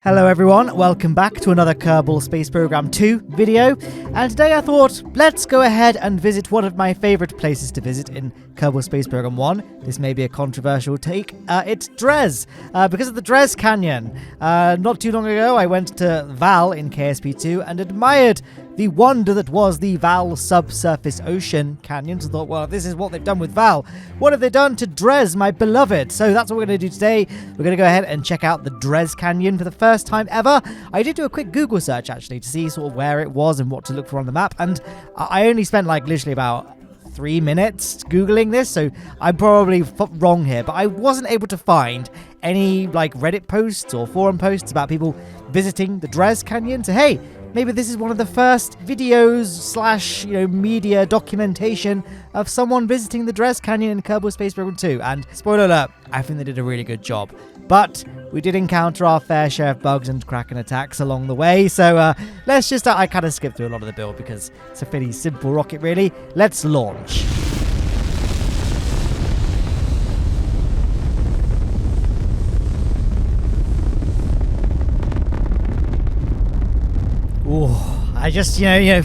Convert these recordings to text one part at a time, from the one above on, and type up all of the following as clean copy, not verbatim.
Hello everyone, welcome back to another Kerbal Space Program 2 video, and today I thought, let's go ahead and visit one of my favourite places to visit in Kerbal Space Program 1. This may be a controversial take. It's Dres, because of the Dres Canyon. Not too long ago I went to Val in KSP 2 and admired the wonder that was the Val subsurface ocean canyon. So I thought, well, this is what they've done with Val. What have they done to Dres, my beloved? So that's what we're going to do today. We're going to go ahead and check out the Dres Canyon for the first time ever. I did do a quick Google search actually to see sort of where it was and what to look for on the map, and I only spent like literally about 3 minutes Googling this, so I'm probably wrong here, but I wasn't able to find any like Reddit posts or forum posts about people visiting the Dres Canyon. So hey, maybe this is one of the first videos / media documentation of someone visiting the Dres Canyon in Kerbal Space Program 2. And spoiler alert, I think they did a really good job. But we did encounter our fair share of bugs and kraken attacks along the way. So let's just, I kind of skipped through a lot of the build because it's a fairly simple rocket really. Let's launch. I just,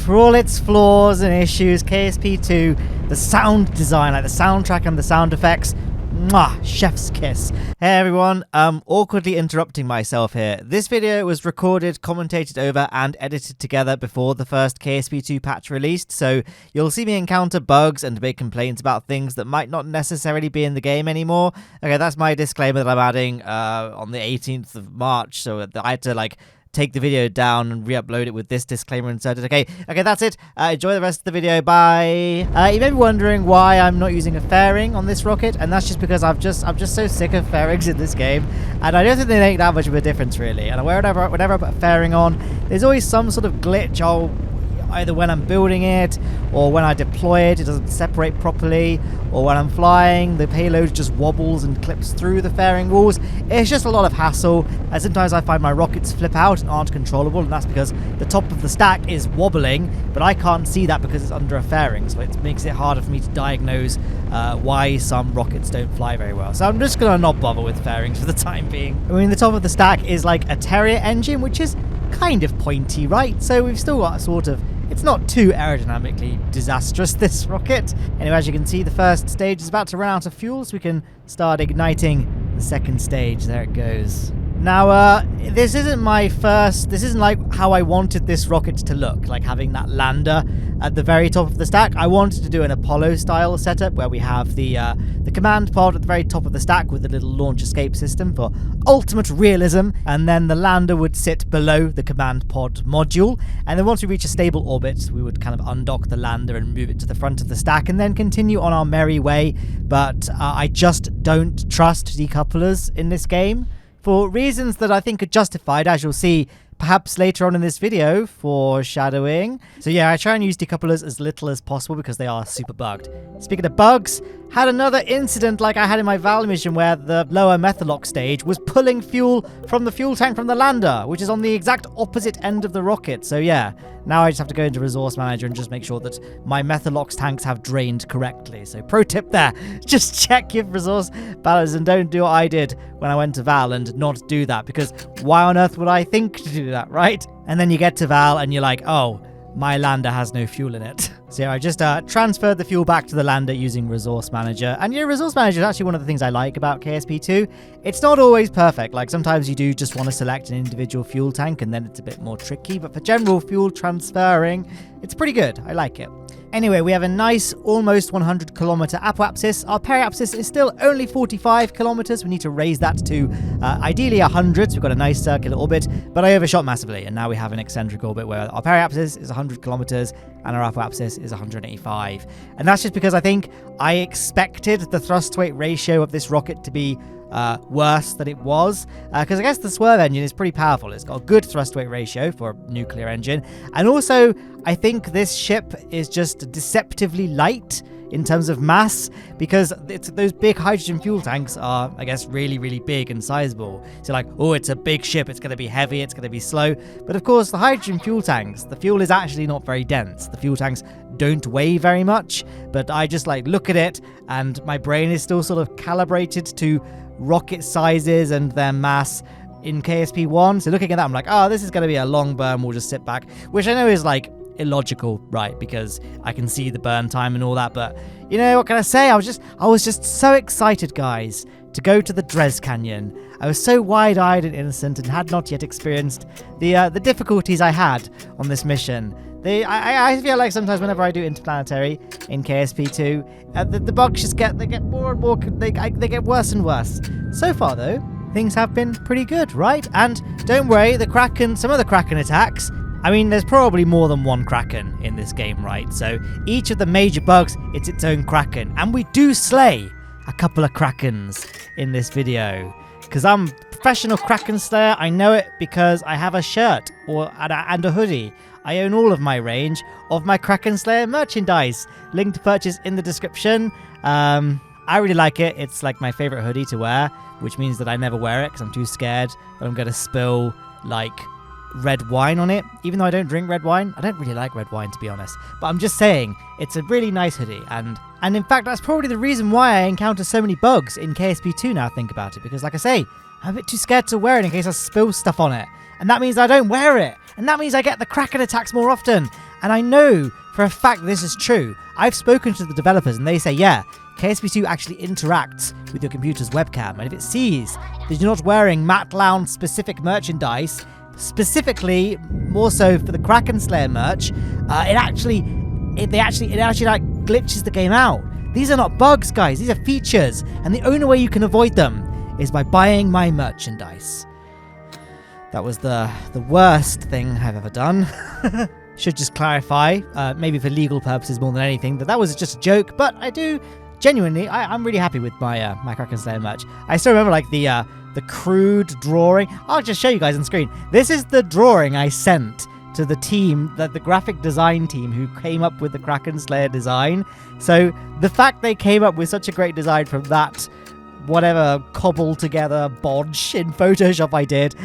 for all its flaws and issues, KSP2, the sound design, like the soundtrack and the sound effects, mwah, chef's kiss. Hey everyone, awkwardly interrupting myself here. This video was recorded, commentated over, and edited together before the first KSP2 patch released, so you'll see me encounter bugs and make complaints about things that might not necessarily be in the game anymore. Okay, that's my disclaimer that I'm adding on the 18th of March, so I had to, take the video down and re-upload it with this disclaimer inserted. Okay, that's it. Enjoy the rest of the video. Bye. You may be wondering why I'm not using a fairing on this rocket, and that's just because I'm just so sick of fairings in this game, and I don't think they make that much of a difference really. And whenever I put a fairing on, there's always some sort of glitch. Either when I'm building it, or when I deploy it, it doesn't separate properly, or when I'm flying, the payload just wobbles and clips through the fairing walls. It's just a lot of hassle, and sometimes I find my rockets flip out and aren't controllable, and that's because the top of the stack is wobbling, but I can't see that because it's under a fairing, so it makes it harder for me to diagnose why some rockets don't fly very well. So I'm just going to not bother with fairings for the time being. I mean, the top of the stack is like a Terrier engine, which is kind of pointy, right? So we've still got a sort of, it's not too aerodynamically disastrous, this rocket. Anyway, as you can see, the first stage is about to run out of fuel, so we can start igniting the second stage. There it goes. Now, this isn't like how I wanted this rocket to look, like having that lander at the very top of the stack. I wanted to do an Apollo-style setup where we have the command pod at the very top of the stack with a little launch escape system for ultimate realism, and then the lander would sit below the command pod module, and then once we reach a stable orbit, we would kind of undock the lander and move it to the front of the stack, and then continue on our merry way. But I just don't trust decouplers in this game, for reasons that I think are justified, as you'll see perhaps later on in this video, foreshadowing. So yeah, I try and use decouplers as little as possible because they are super bugged. Speaking of bugs, had another incident like I had in my Val mission where the lower methalock stage was pulling fuel from the fuel tank from the lander, which is on the exact opposite end of the rocket. So yeah, now I just have to go into Resource Manager and just make sure that my methalox tanks have drained correctly. So pro tip there, just check your resource balance and don't do what I did when I went to Val and not do that, because why on earth would I think to do that, right? And then you get to Val and you're like, oh, my lander has no fuel in it. So yeah, I just transferred the fuel back to the lander using Resource Manager. And Resource Manager is actually one of the things I like about KSP2. It's not always perfect. Like sometimes you do just want to select an individual fuel tank and then it's a bit more tricky. But for general fuel transferring, it's pretty good. I like it. Anyway, we have a nice almost 100 kilometer apoapsis. Our periapsis is still only 45 kilometers. We need to raise that to ideally 100. So we've got a nice circular orbit, but I overshot massively. And now we have an eccentric orbit where our periapsis is 100 kilometers and our apoapsis is 185. And that's just because I think I expected the thrust weight ratio of this rocket to be worse than it was, because I guess the swerve engine is pretty powerful. It's got a good thrust weight ratio for a nuclear engine, and also I think this ship is just deceptively light in terms of mass, because those big hydrogen fuel tanks are, I guess, really, really big and sizable. So like, oh, it's a big ship, it's going to be heavy, it's going to be slow. But of course, the hydrogen fuel tanks, the fuel is actually not very dense. The fuel tanks don't weigh very much, but I just look at it and my brain is still sort of calibrated to rocket sizes and their mass in KSP 1. So looking at that, I'm like, oh, this is going to be a long burn. We'll just sit back, which I know is like illogical, right? Because I can see the burn time and all that. But you know, what can I say? I was just so excited, guys, to go to the Dres Canyon. I was so wide-eyed and innocent and had not yet experienced the difficulties I had on this mission. I feel like sometimes whenever I do interplanetary in KSP2, the bugs just get more and more, they get worse and worse. So far though, things have been pretty good, right? And don't worry, some of the kraken attacks, I mean, there's probably more than one kraken in this game, right? So each of the major bugs, it's its own kraken, and we do slay a couple of krakens in this video. Because I'm a professional kraken slayer, I know it because I have a shirt and a hoodie. I own all of my range of my Kraken Slayer merchandise. Link to purchase in the description. I really like it. It's like my favorite hoodie to wear, which means that I never wear it because I'm too scared that I'm going to spill like red wine on it. Even though I don't drink red wine, I don't really like red wine, to be honest. But I'm just saying, it's a really nice hoodie. And in fact, that's probably the reason why I encounter so many bugs in KSP2 now I think about it. Because like I say, I'm a bit too scared to wear it in case I spill stuff on it. And that means I don't wear it. And that means I get the kraken attacks more often. And I know for a fact this is true. I've spoken to the developers and they say, yeah, KSP2 actually interacts with your computer's webcam. And if it sees that you're not wearing Matt Lowndes specific merchandise, specifically more so for the Kraken Slayer merch, it actually like glitches the game out. These are not bugs, guys. These are features. And the only way you can avoid them is by buying my merchandise. That was the worst thing I've ever done. Should just clarify, maybe for legal purposes more than anything, that was just a joke. But I do genuinely, I'm really happy with my my Kraken Slayer merch. I still remember like the crude drawing. I'll just show you guys on screen. This is the drawing I sent to the team, the graphic design team who came up with the Kraken Slayer design. So the fact they came up with such a great design from that whatever cobbled together bodge in Photoshop I did,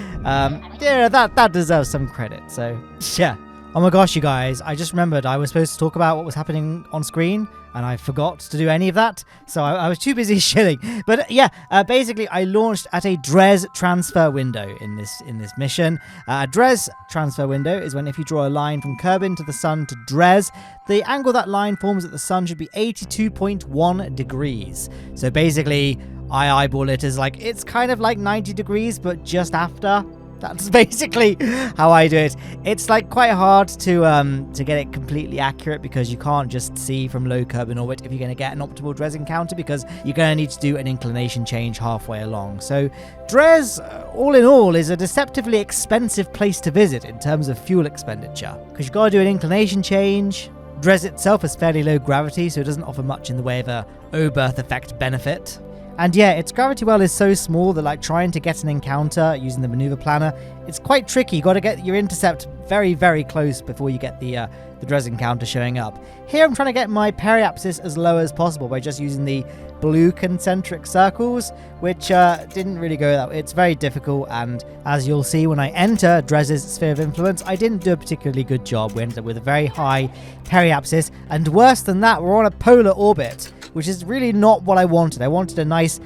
yeah, that deserves some credit. So yeah. Oh my gosh, you guys, I just remembered I was supposed to talk about what was happening on screen and I forgot to do any of that, so I was too busy shilling. But yeah, basically I launched at a Dres transfer window in this mission. A Dres transfer window is when if you draw a line from Kerbin to the sun to Dres, the angle that line forms at the sun should be 82.1 degrees. So basically, I eyeball it as like, it's kind of like 90 degrees, but just after. That's basically how I do it. It's like quite hard to get it completely accurate because you can't just see from low Kerbin orbit if you're going to get an optimal Dres encounter, because you're going to need to do an inclination change halfway along. So Dres, all in all, is a deceptively expensive place to visit in terms of fuel expenditure, because you've got to do an inclination change. Dres itself has fairly low gravity, so it doesn't offer much in the way of a O-berth effect benefit. And yeah, its gravity well is so small that like trying to get an encounter using the maneuver planner, it's quite tricky. You got to get your intercept very, very close before you get the Dres encounter showing up. Here I'm trying to get my periapsis as low as possible by just using the blue concentric circles, which didn't really go that way. It's very difficult, and as you'll see when I enter Dres's sphere of influence, I didn't do a particularly good job. We ended up with a very high periapsis, and worse than that, we're on a polar orbit, which is really not what I wanted. I wanted a nice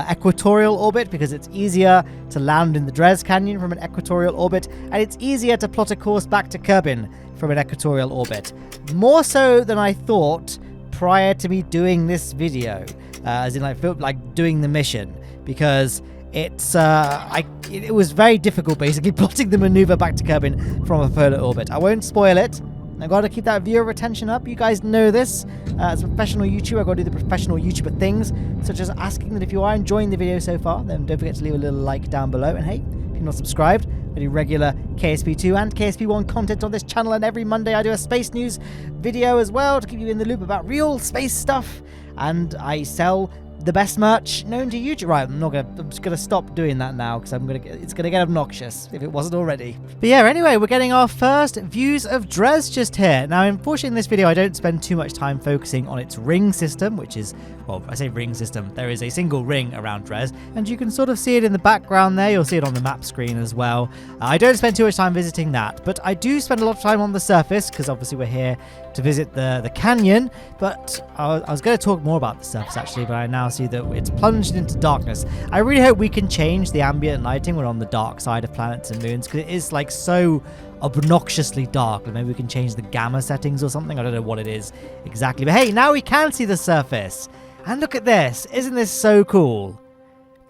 equatorial orbit because it's easier to land in the Dres Canyon from an equatorial orbit, and it's easier to plot a course back to Kerbin from an equatorial orbit. More so than I thought prior to me doing this video, as in like doing the mission, because it's it was very difficult basically plotting the maneuver back to Kerbin from a polar orbit. I won't spoil it. I've got to keep that viewer retention up. You guys know this. As a professional YouTuber, I've got to do the professional YouTuber things, such as asking that if you are enjoying the video so far, then don't forget to leave a little like down below. And hey, if you're not subscribed, I do regular KSP2 and KSP1 content on this channel, and every Monday I do a space news video as well to keep you in the loop about real space stuff. And I sell the best merch known to YouTube. Right, I'm just gonna stop doing that now because it's gonna get obnoxious if it wasn't already. But yeah, anyway, we're getting our first views of Dres just here. Now, unfortunately in this video I don't spend too much time focusing on its ring system, which is well, I say ring system, there is a single ring around Dres, and you can sort of see it in the background there. You'll see it on the map screen as well. I don't spend too much time visiting that, but I do spend a lot of time on the surface, because obviously we're here to visit the canyon. But I was going to talk more about the surface actually, but I now see that it's plunged into darkness. I really hope we can change the ambient lighting when on the dark side of planets and moons, because it is like so obnoxiously dark. Maybe we can change the gamma settings or something. I don't know what it is exactly, but hey, now we can see the surface. And look at this. Isn't this so cool?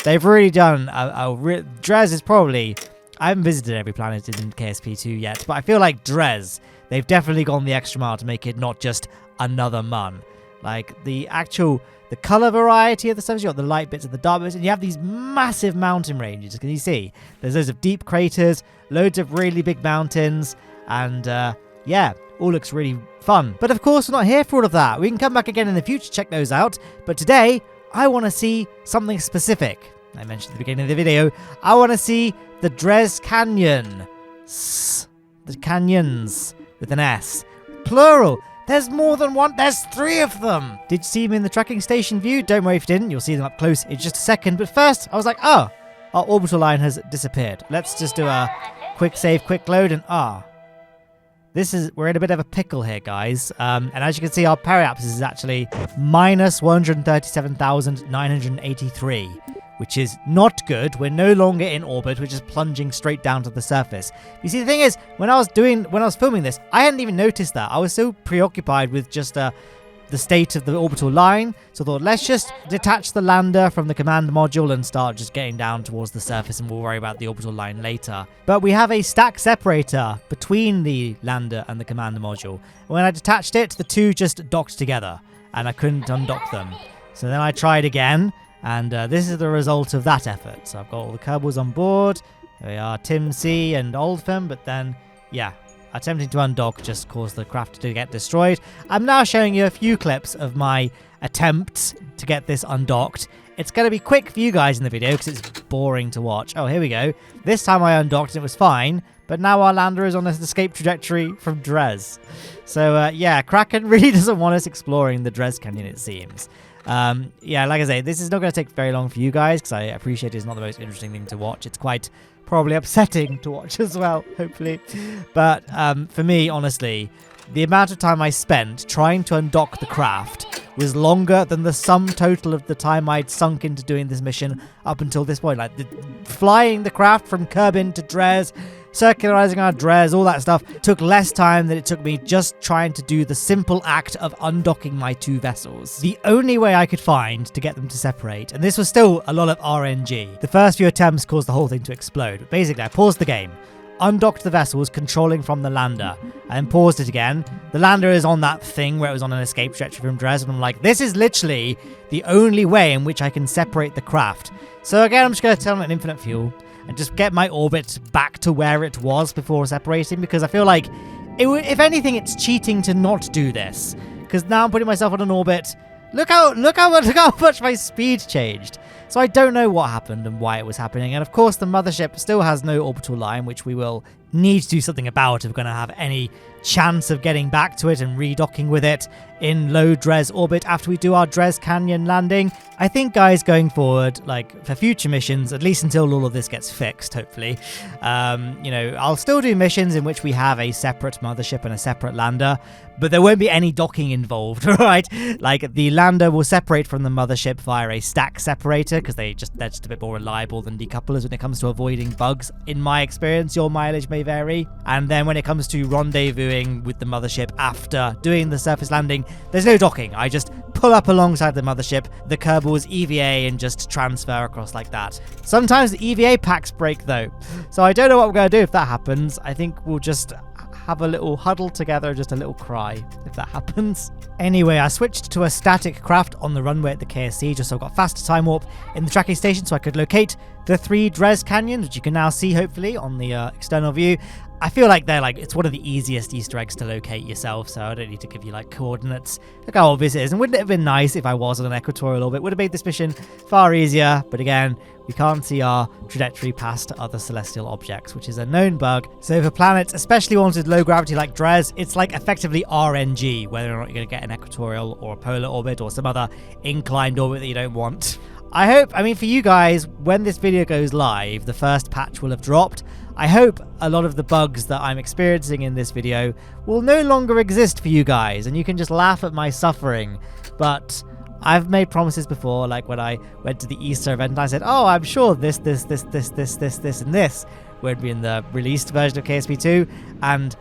They've really done Dres is probably, I haven't visited every planet in KSP 2 yet, but I feel like Dres, they've definitely gone the extra mile to make it not just another mun. Like the color variety of the surface, you got the light bits and the dark bits, and you have these massive mountain ranges. Can you see? There's loads of deep craters, loads of really big mountains, and yeah, all looks really fun. But of course, we're not here for all of that. We can come back again in the future to check those out. But today, I want to see something specific. I mentioned at the beginning of the video, I want to see the Dres Canyon. The canyons with an S. Plural. There's more than one. There's 3 of them. Did you see them in the tracking station view? Don't worry if you didn't. You'll see them up close in just a second. But first, I was like, oh, our orbital line has disappeared. Let's just do a quick save, quick load, and we're in a bit of a pickle here, guys. And as you can see, our periapsis is actually minus 137,983, which is not good. We're no longer in orbit. We're just plunging straight down to the surface. You see, the thing is, when I was filming this, I hadn't even noticed that. I was so preoccupied with just the state of the orbital line. So I thought, let's just detach the lander from the command module and start just getting down towards the surface, and we'll worry about the orbital line later. But we have a stack separator between the lander and the command module. When I detached it, the two just docked together, and I couldn't undock them. So then I tried again, and this is the result of that effort. So I've got all the Kerbals on board. There we are, Tim C and Oldfim, but then, yeah, attempting to undock just caused the craft to get destroyed. I'm now showing you a few clips of my attempts to get this undocked. It's going to be quick for you guys in the video because it's boring to watch. Oh, here we go. This time I undocked and it was fine, but now our lander is on an escape trajectory from Dres. So, yeah, Kraken really doesn't want us exploring the Dres Canyon, it seems. Yeah, like I say, this is not going to take very long for you guys because I appreciate it's not the most interesting thing to watch. It's quite probably upsetting to watch as well, hopefully. But for me, honestly, the amount of time I spent trying to undock the craft was longer than the sum total of the time I'd sunk into doing this mission up until this point. Like flying the craft from Kerbin to Dres, circularizing our Dres, all that stuff took less time than it took me just trying to do the simple act of undocking my 2 vessels. The only way I could find to get them to separate, and this was still a lot of RNG, the first few attempts caused the whole thing to explode. But basically, I paused the game, undocked the vessels controlling from the lander, and then paused it again. The lander is on that thing where it was on an escape trajectory from Dres, and I'm like, this is literally the only way in which I can separate the craft. So again, I'm just going to turn on infinite fuel and just get my orbit back to where it was before separating, because I feel like, if anything, it's cheating to not do this. Because now I'm putting myself on an orbit. Look how much my speed changed. So I don't know what happened and why it was happening. And of course, the mothership still has no orbital line, which we will need to do something about if we're going to have any chance of getting back to it and redocking with it in low Dres orbit after we do our Dres Canyon landing. I think, guys, going forward, like for future missions, at least until all of this gets fixed, hopefully, you know, I'll still do missions in which we have a separate mothership and a separate lander, but there won't be any docking involved, right? Like the lander will separate from the mothership via a stack separator because they're just a bit more reliable than decouplers when it comes to avoiding bugs. In my experience, your mileage may vary. And then when it comes to rendezvousing with the mothership after doing the surface landing, there's no docking. I just pull up alongside the mothership, the Kerbal's EVA, and just transfer across like that. Sometimes the EVA packs break though, so I don't know what we're going to do if that happens. I think we'll just have a little huddle together, just a little cry if that happens. Anyway, I switched to a static craft on the runway at the KSC just so I got faster time warp in the tracking station so I could locate the 3 Dres Canyons, which you can now see hopefully on the external view. I feel like they're like, it's one of the easiest Easter eggs to locate yourself, so I don't need to give you like coordinates. Look how obvious it is, and wouldn't it have been nice if I was on an equatorial orbit? Would have made this mission far easier, but again, we can't see our trajectory past other celestial objects, which is a known bug. So for planets, especially ones with low gravity like Dres, it's like effectively RNG, whether or not you're going to get an equatorial or a polar orbit or some other inclined orbit that you don't want. I mean, for you guys, when this video goes live, the first patch will have dropped. I hope a lot of the bugs that I'm experiencing in this video will no longer exist for you guys, and you can just laugh at my suffering. But I've made promises before, like when I went to the Easter event, and I said, oh, I'm sure this, and this would be in the released version of KSP 2, and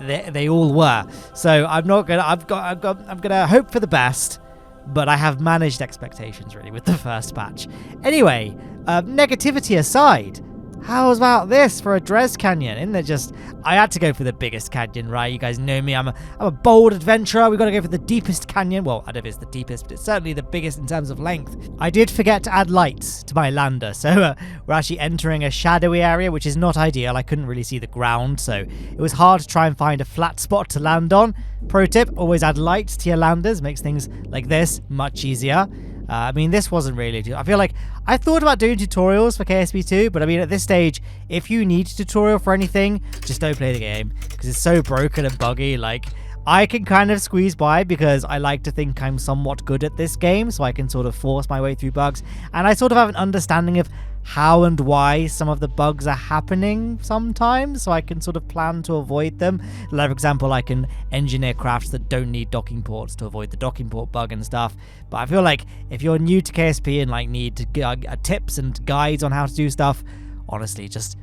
they all were. So I'm gonna hope for the best. But I have managed expectations, really, with the first patch. Anyway, negativity aside, how about this for a Dres Canyon? Isn't it just... I had to go for the biggest canyon, right? You guys know me. I'm a bold adventurer. We've got to go for the deepest canyon. Well, I don't know if it's the deepest, but it's certainly the biggest in terms of length. I did forget to add lights to my lander, so we're actually entering a shadowy area, which is not ideal. I couldn't really see the ground, so it was hard to try and find a flat spot to land on. Pro tip, always add lights to your landers. Makes things like this much easier. I mean, this wasn't really... I feel like I thought about doing tutorials for KSP 2, but I mean, at this stage, if you need a tutorial for anything, just don't play the game, because it's so broken and buggy. Like, I can kind of squeeze by because I like to think I'm somewhat good at this game, so I can sort of force my way through bugs, and I sort of have an understanding of how and why some of the bugs are happening sometimes, so I can sort of plan to avoid them. Like, for example, I can engineer crafts that don't need docking ports to avoid the docking port bug and stuff. But I feel like if you're new to KSP and like need tips and guides on how to do stuff, honestly, just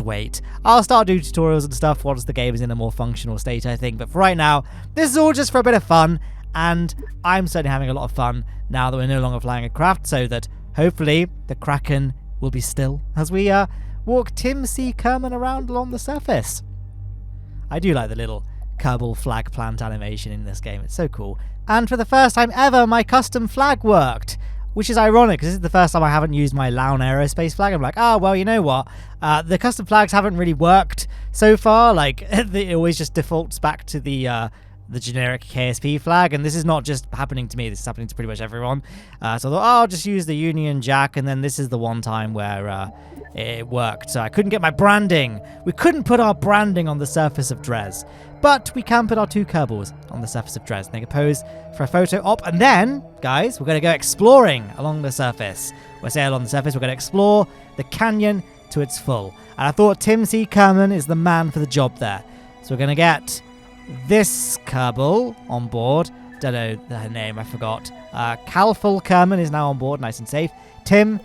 wait. I'll start doing tutorials and stuff once the game is in a more functional state, I think. But for right now, this is all just for a bit of fun, and I'm certainly having a lot of fun now that we're no longer flying a craft, so that hopefully the Kraken will be still as we walk Tim C. Kerbin around along the surface. I do like the little Kerbal flag plant animation in this game. It's so cool. And for the first time ever, my custom flag worked, which is ironic because this is the first time I haven't used my Lowne aerospace flag. I'm like, oh, well, you know what? The custom flags haven't really worked so far. Like, it always just defaults back to the generic KSP flag, and this is not just happening to me, this is happening to pretty much everyone. So I thought, oh, I'll just use the Union Jack, and then this is the one time where it worked. So I couldn't get my branding. We couldn't put our branding on the surface of Dres, but we can put our 2 Kerbals on the surface of Dres. Make a pose for a photo op, and then, guys, we're going to go exploring along the surface. We'll sail on the surface, we're going to explore the canyon to its full. And I thought Tim C. Kerbin is the man for the job there. So we're going to get this Kerbal on board. Don't know her name, I forgot. Kerbal Kerbin is now on board, nice and safe. Tim,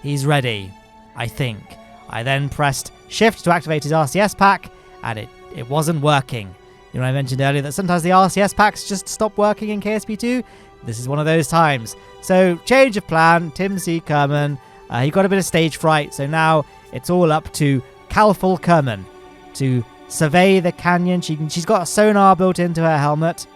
he's ready, I think. I then pressed shift to activate his RCS pack, and it wasn't working. You know, I mentioned earlier that sometimes the RCS packs just stop working in KSP 2. This is one of those times. So, change of plan. Tim C. Kerbin, he got a bit of stage fright, so now it's all up to Kerbal Kerbin to survey the canyon. She's got a sonar built into her helmet,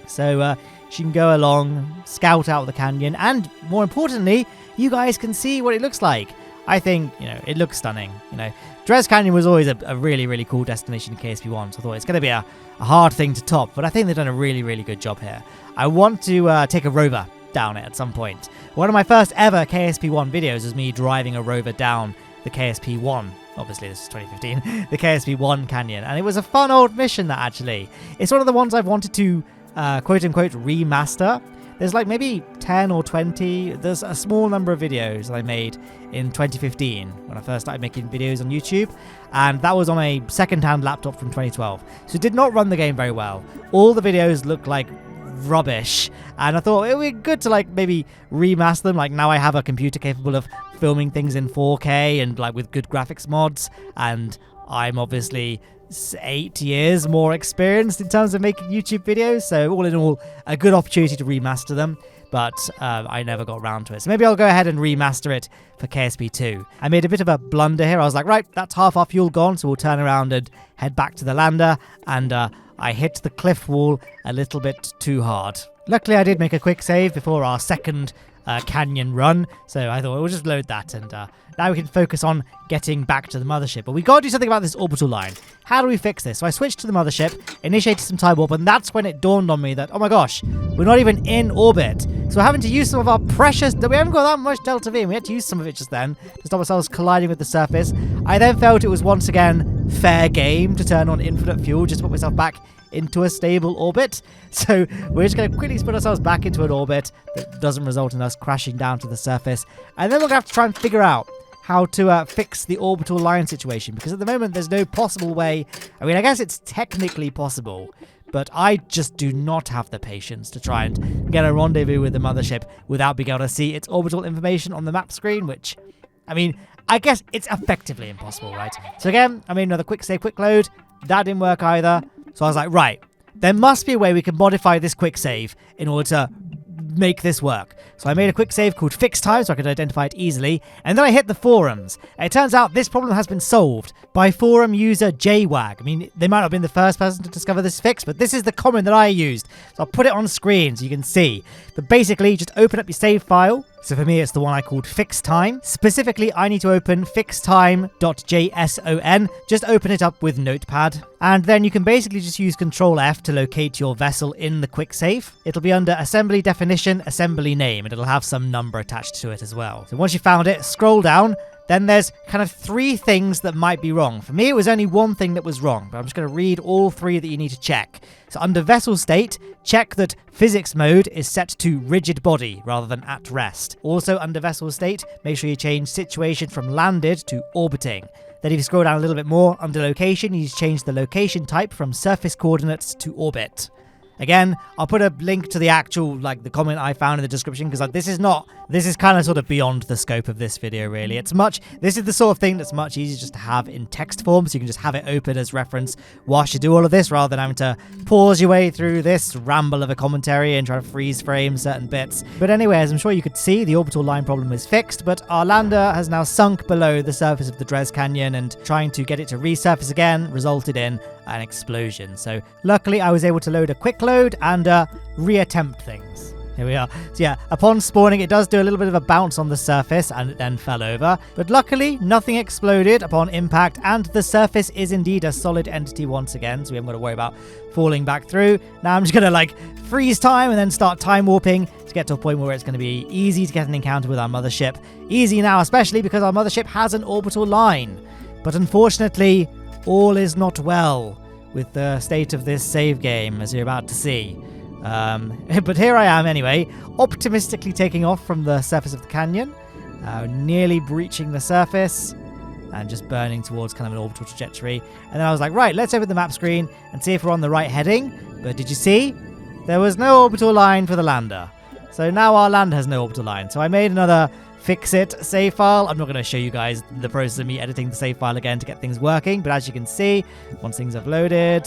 so she can go along, scout out the canyon, and more importantly, you guys can see what it looks like. I think, you know, it looks stunning. You know, Dres Canyon was always a really, really cool destination in KSP 1, so I thought it's going to be a hard thing to top, but I think they've done a really, really good job here. I want to take a rover down it at some point. One of my first ever KSP 1 videos was me driving a rover down the KSP 1. Obviously, this is 2015, the KSP 1 canyon, and it was a fun old mission, that actually. It's one of the ones I've wanted to, quote-unquote, remaster. There's like maybe 10 or 20. There's a small number of videos that I made in 2015 when I first started making videos on YouTube, and that was on a second-hand laptop from 2012. So it did not run the game very well. All the videos look like rubbish, and I thought it would be good to like maybe remaster them. Like, now I have a computer capable of filming things in 4K and like with good graphics mods, and I'm obviously 8 years more experienced in terms of making YouTube videos, so all in all, a good opportunity to remaster them, but I never got around to it. So maybe I'll go ahead and remaster it for KSP 2. I made a bit of a blunder here. I was like, right, that's half our fuel gone, so we'll turn around and head back to the lander, and I hit the cliff wall a little bit too hard. Luckily, I did make a quick save before our second canyon run. So I thought we'll just load that, and now we can focus on getting back to the mothership. But we got to do something about this orbital line. How do we fix this? So I switched to the mothership, initiated some time warp, and that's when it dawned on me that, oh my gosh, we're not even in orbit. So we're having to use some of our precious... We haven't got that much delta V, and we had to use some of it just then to stop ourselves colliding with the surface. I then felt it was once again fair game to turn on infinite fuel just to put myself back into a stable orbit. So we're just going to quickly put ourselves back into an orbit that doesn't result in us crashing down to the surface. And then we're going to have to try and figure out how to fix the orbital line situation, because at the moment there's no possible way. I mean, I guess it's technically possible, but I just do not have the patience to try and get a rendezvous with the mothership without being able to see its orbital information on the map screen, which, I mean, I guess it's effectively impossible, right? So again, I made another quick save, quick load. That didn't work either. So I was like, right, there must be a way we can modify this quick save in order to make this work. So I made a quick save called fixed time so I could identify it easily, and then I hit the forums. And it turns out this problem has been solved by forum user JWAG. I mean, they might not have been the first person to discover this fix, but this is the comment that I used. So I'll put it on screen so you can see. But basically, just open up your save file. So for me, it's the one I called fixed time. Specifically, I need to open fixedtime.json. Just open it up with Notepad. And then you can basically just use Control F to locate your vessel in the quick save. It'll be under assembly definition, assembly name, and it'll have some number attached to it as well. So once you found it, scroll down. Then there's kind of 3 things that might be wrong. For me, it was only one thing that was wrong, but I'm just going to read all 3 that you need to check. So under vessel state, check that physics mode is set to rigid body rather than at rest. Also under vessel state, make sure you change situation from landed to orbiting. Then if you scroll down a little bit more, under location, you need to change the location type from surface coordinates to orbit. Again, I'll put a link to the actual, the comment I found in the description, because this is kind of sort of beyond the scope of this video, really. This is the sort of thing that's much easier just to have in text form, so you can just have it open as reference whilst you do all of this, rather than having to pause your way through this ramble of a commentary and try to freeze frame certain bits. But anyway, as I'm sure you could see, the orbital line problem is fixed, but our lander has now sunk below the surface of the Dres Canyon, and trying to get it to resurface again resulted in an explosion. So luckily I was able to load a quick load and reattempt things. Here we are. So yeah, upon spawning it does do a little bit of a bounce on the surface and it then fell over, but luckily nothing exploded upon impact, and the surface is indeed a solid entity once again, so we haven't got to worry about falling back through. Now I'm just gonna freeze time and then start time warping to get to a point where it's going to be easy to get an encounter with our mothership. Easy now, especially because our mothership has an orbital line. But unfortunately, all is not well with the state of this save game, as you're about to see. But here I am anyway, optimistically taking off from the surface of the canyon, nearly breaching the surface, and just burning towards kind of an orbital trajectory. And then I was like, right, let's open the map screen and see if we're on the right heading. But did you see? There was no orbital line for the lander. So now our lander has no orbital line. So I made another fix-it save file. I'm not going to show you guys the process of me editing the save file again to get things working, but as you can see, once things have loaded,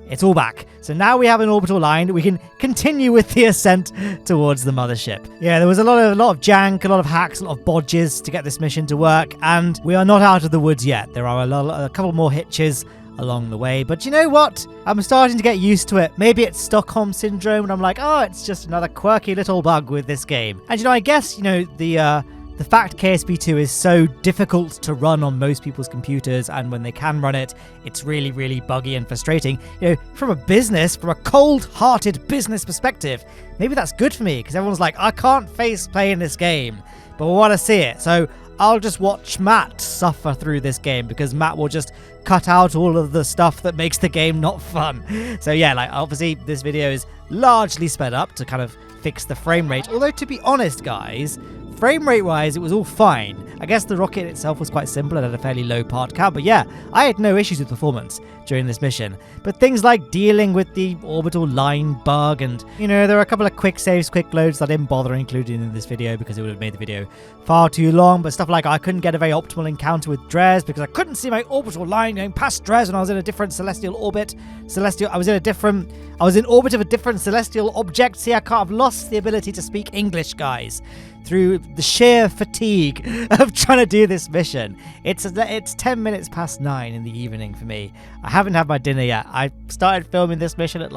it's all back. So now we have an orbital line. We can continue with the ascent towards the mothership. Yeah, there was a lot of jank, a lot of hacks, a lot of bodges to get this mission to work, and we are not out of the woods yet. There are a couple more hitches along the way, but you know what? I'm starting to get used to it. Maybe it's Stockholm Syndrome, and I'm like, oh, it's just another quirky little bug with this game. And I guess, the fact KSP2 is so difficult to run on most people's computers, and when they can run it, it's really, really buggy and frustrating. From a cold-hearted business perspective, maybe that's good for me, because everyone's like, I can't face playing this game, but we want to see it. So I'll just watch Matt suffer through this game, because Matt will just cut out all of the stuff that makes the game not fun. So yeah, obviously this video is largely sped up to kind of fix the frame rate. Although, to be honest, guys, frame rate wise, it was all fine. I guess the rocket itself was quite simple and had a fairly low part count, but yeah, I had no issues with performance during this mission. But things like dealing with the orbital line bug, and there are a couple of quick saves, quick loads that I didn't bother including in this video because it would have made the video far too long. But stuff like I couldn't get a very optimal encounter with Dres because I couldn't see my orbital line going past Dres, and I was in a different celestial orbit. I was in orbit of a different celestial object. See, I've lost the ability to speak English, guys, through the sheer fatigue of trying to do this mission. It's 10 minutes past 9 in the evening for me. I haven't had my dinner yet. I started filming this mission at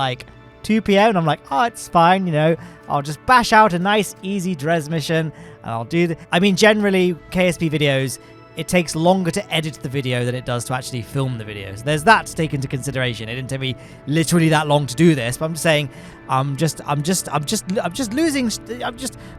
2 p.m. and I'm like, oh, it's fine, you know, I'll just bash out a nice, easy Dres mission, and I'll do I mean, generally, KSP videos, it takes longer to edit the video than it does to actually film the videos. There's that to take into consideration. It didn't take me literally that long to do this, but I'm just saying, I'm just losing,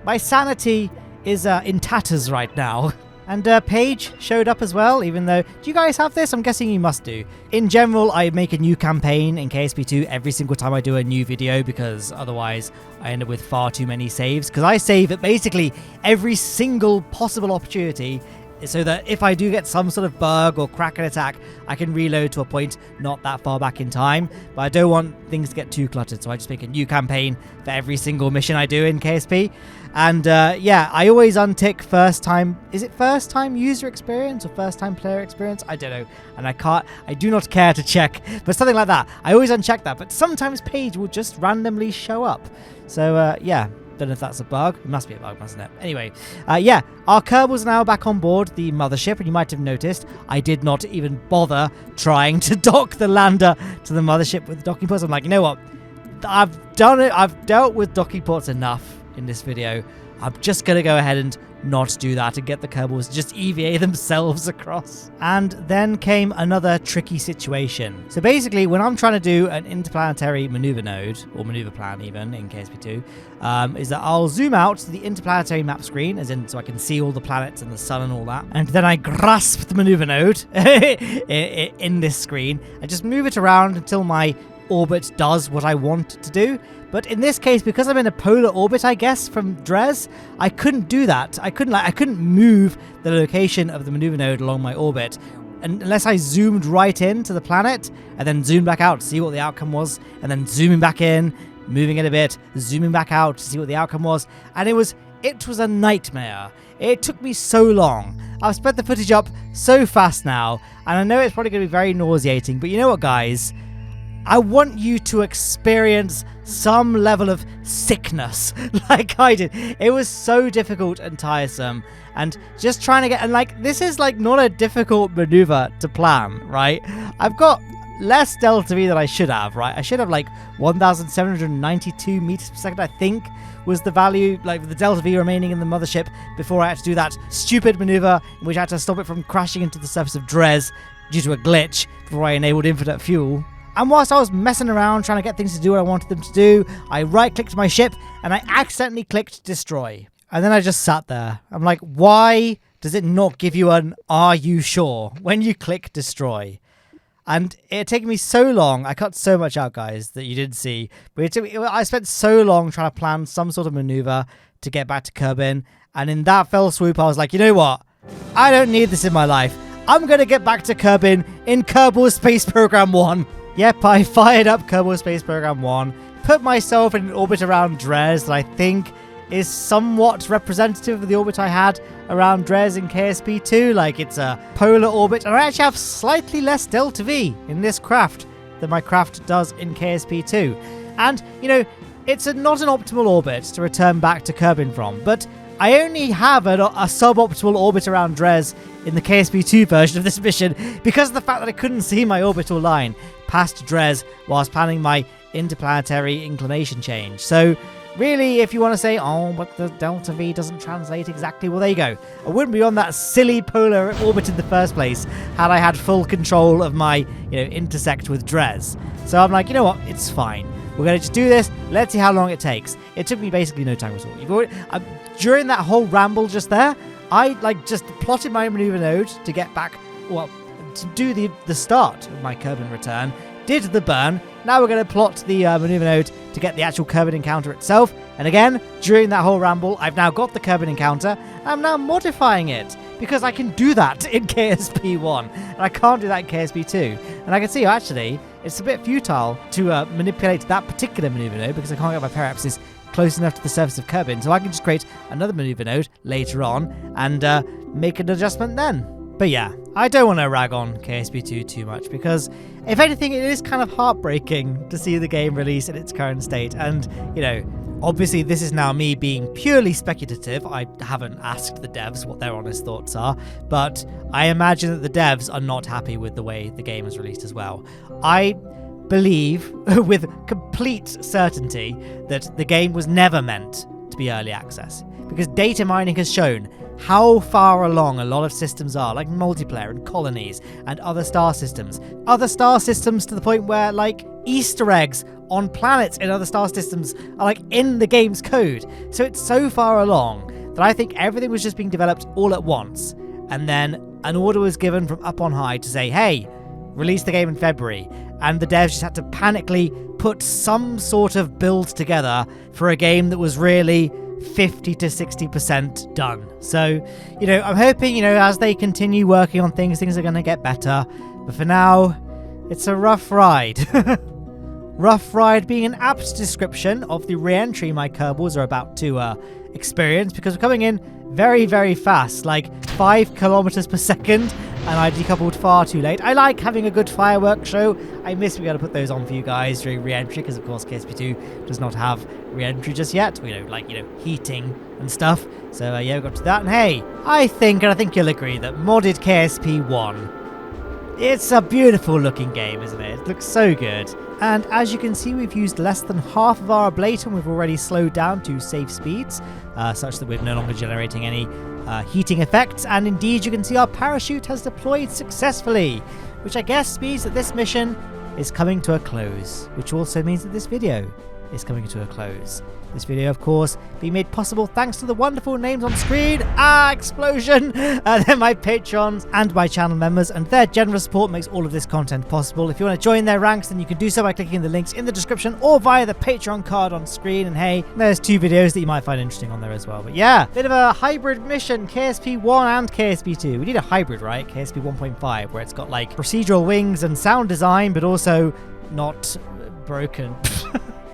my sanity is in tatters right now. And Paige showed up as well, even though... Do you guys have this? I'm guessing you must do. In general, I make a new campaign in KSP2 every single time I do a new video, because otherwise I end up with far too many saves. Because I save at basically every single possible opportunity, so that if I do get some sort of bug or kraken attack, I can reload to a point not that far back in time. But I don't want things to get too cluttered, so I just make a new campaign for every single mission I do in KSP. And yeah, I always untick first time. Is it first time user experience or first time player experience? I don't know. And I do not care to check, but something like that. I always uncheck that, but sometimes Paige will just randomly show up. So yeah. Don't know if that's a bug. It must be a bug, mustn't it? Anyway, yeah, our Kerbal's now back on board the Mothership, and you might have noticed I did not even bother trying to dock the lander to the Mothership with the docking ports. I'm like, you know what? I've done it. I've dealt with docking ports enough in this video. I'm just going to go ahead and not do that and get the Kerbals to just EVA themselves across. And then came another tricky situation. So basically, when I'm trying to do an interplanetary maneuver node, or maneuver plan even, in KSP2, is that I'll zoom out to the interplanetary map screen, as in so I can see all the planets and the sun and all that, and then I grasp the maneuver node in this screen, and just move it around until my orbit does what I want it to do. But in this case, because I'm in a polar orbit, I guess, from Dres, I couldn't do that. I couldn't move the location of the maneuver node along my orbit unless I zoomed right into the planet and then zoomed back out to see what the outcome was, and then zooming back in, moving it a bit, zooming back out to see what the outcome was. And it was a nightmare. It took me so long. I've sped the footage up so fast now, and I know it's probably going to be very nauseating, but you know what, guys? I want you to experience some level of sickness like I did. It was so difficult and tiresome, and just trying to get, and like, this is like not a difficult maneuver to plan, right? I've got less delta V than I should have, right? I should have like 1,792 meters per second, I think, was the value, like the delta V remaining in the Mothership before I had to do that stupid maneuver in which I had to stop it from crashing into the surface of Dres due to a glitch before I enabled infinite fuel. And whilst I was messing around trying to get things to do what I wanted them to do, I right-clicked my ship and I accidentally clicked destroy. And then I just sat there. I'm like, why does it not give you an "are you sure" when you click destroy? And it taken me so long. I cut so much out, guys, that you didn't see. But I spent so long trying to plan some sort of maneuver to get back to Kerbin. And in that fell swoop, I was like, you know what? I don't need this in my life. I'm going to get back to Kerbin in Kerbal Space Program 1. Yep, I fired up Kerbal Space Program 1, put myself in an orbit around Dres that I think is somewhat representative of the orbit I had around Dres in KSP2. Like, it's a polar orbit, and I actually have slightly less delta V in this craft than my craft does in KSP2. And, you know, it's not an optimal orbit to return back to Kerbin from, but I only have a suboptimal orbit around Dres in the KSP2 version of this mission because of the fact that I couldn't see my orbital line past Dres whilst planning my interplanetary inclination change. So really, if you want to say, oh, but the delta V doesn't translate exactly, well, there you go. I wouldn't be on that silly polar orbit in the first place had I had full control of my, intersect with Dres. So I'm like, you know what? It's fine. We're going to just do this. Let's see how long it takes. It took me basically no time at all. During that whole ramble just there, I just plotted my maneuver node to get back, well, to do the start of my Kerbin return, did the burn. Now we're going to plot the maneuver node to get the actual Kerbin encounter itself. And again, during that whole ramble, I've now got the Kerbin encounter. I'm now modifying it because I can do that in KSP1 and I can't do that in KSP2. And I can see, actually, it's a bit futile to manipulate that particular maneuver node because I can't get my periapsis close enough to the surface of Kerbin. So I can just create another maneuver node later on and make an adjustment then. But yeah, I don't want to rag on KSP2 too much because, if anything, it is kind of heartbreaking to see the game release in its current state. And, obviously this is now me being purely speculative. I haven't asked the devs what their honest thoughts are, but I imagine that the devs are not happy with the way the game is released as well. I believe with complete certainty that the game was never meant to be early access, because data mining has shown how far along a lot of systems are, like multiplayer and colonies and other star systems to the point where like Easter eggs on planets in other star systems are like in the game's code. So it's so far along that I think everything was just being developed all at once, and then an order was given from up on high to say, hey, release the game in February, and the devs just had to panically put some sort of build together for a game that was really 50 to 60% done. So, I'm hoping, as they continue working on things are going to get better. But for now, it's a rough ride. Rough ride being an apt description of the re-entry my Kerbals are about to experience, because we're coming in very, very fast, like 5 kilometers per second, and I decoupled far too late. I like having a good fireworks show. I miss being able to put those on for you guys during re-entry, because of course KSP2 does not have re-entry just yet. We don't like, heating and stuff. So yeah, we got to that. And hey, I think you'll agree that modded KSP1, it's a beautiful looking game, isn't it? It looks so good. And as you can see, we've used less than half of our ablator, and we've already slowed down to safe speeds, such that we're no longer generating any heating effects. And indeed, you can see our parachute has deployed successfully, which I guess means that this mission is coming to a close, which also means that this video is coming to a close. This video, of course, being made possible thanks to the wonderful names on screen. Explosion! They're my patrons and my channel members, and their generous support makes all of this content possible. If you want to join their ranks, then you can do so by clicking the links in the description or via the Patreon card on screen. And hey, there's 2 videos that you might find interesting on there as well. But yeah, bit of a hybrid mission, KSP1 and KSP2. We need a hybrid, right? KSP 1.5, where it's got like procedural wings and sound design, but also not broken.